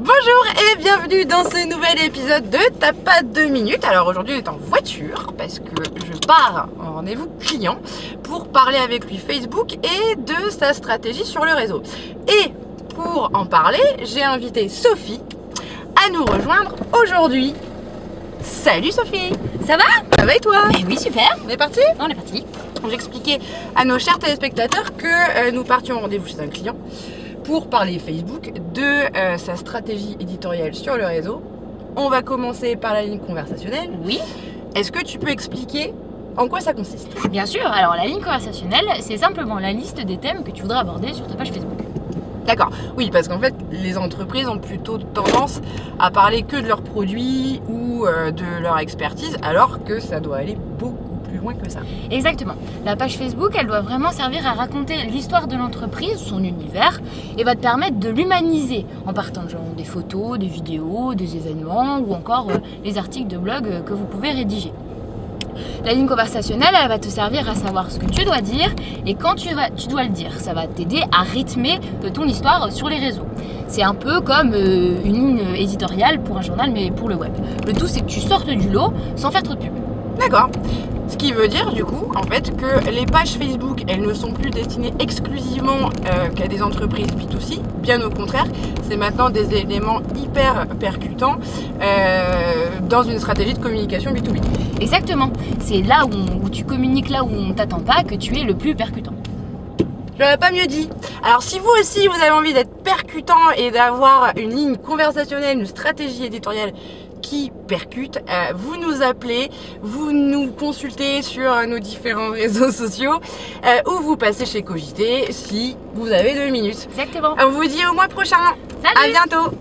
Bonjour et bienvenue dans ce nouvel épisode de T'as pas 2 minutes. Alors aujourd'hui on est en voiture parce que je pars en rendez-vous client pour parler avec lui Facebook et de sa stratégie sur le réseau. Et pour en parler, j'ai invité Sophie à nous rejoindre aujourd'hui. Salut Sophie! Ça va? Ça va et toi? Mais oui, super! On est parti? On est parti. J'expliquais à nos chers téléspectateurs que nous partions en rendez-vous chez un client pour parler Facebook de sa stratégie éditoriale sur le réseau. On va commencer par la ligne conversationnelle. Oui, Est-ce que tu peux expliquer en quoi ça consiste? bien sûr. Alors, la ligne conversationnelle, c'est simplement la liste des thèmes que tu voudras aborder sur ta page Facebook. D'accord, oui, parce qu'en fait, les entreprises ont plutôt tendance à parler que de leurs produits ou de leur expertise, alors que ça doit aller beaucoup plus loin que ça. Exactement. La page Facebook, elle doit vraiment servir à raconter l'histoire de l'entreprise, son univers, et va te permettre de l'humaniser en partageant des photos, des vidéos, des événements ou encore les articles de blog que vous pouvez rédiger. La ligne conversationnelle, elle va te servir à savoir ce que tu dois dire et quand tu dois le dire. Ça va t'aider à rythmer ton histoire sur les réseaux. C'est un peu comme une ligne éditoriale pour un journal, mais pour le web. Le tout, c'est que tu sortes du lot sans faire trop de pub. D'accord. Ce qui veut dire du coup en fait que les pages Facebook elles ne sont plus destinées exclusivement qu'à des entreprises B2C, bien au contraire, c'est maintenant des éléments hyper percutants dans une stratégie de communication B2B. Exactement. C'est là où tu communiques, là où on t'attend pas, que tu es le plus percutant. Je l'aurais pas mieux dit. Alors si vous aussi vous avez envie d'être percutant et d'avoir une ligne conversationnelle, une stratégie éditoriale qui percute, vous nous appelez, vous nous consultez sur nos différents réseaux sociaux ou vous passez chez Cogité si vous avez 2 minutes. Exactement. On vous dit au mois prochain. Salut! À bientôt.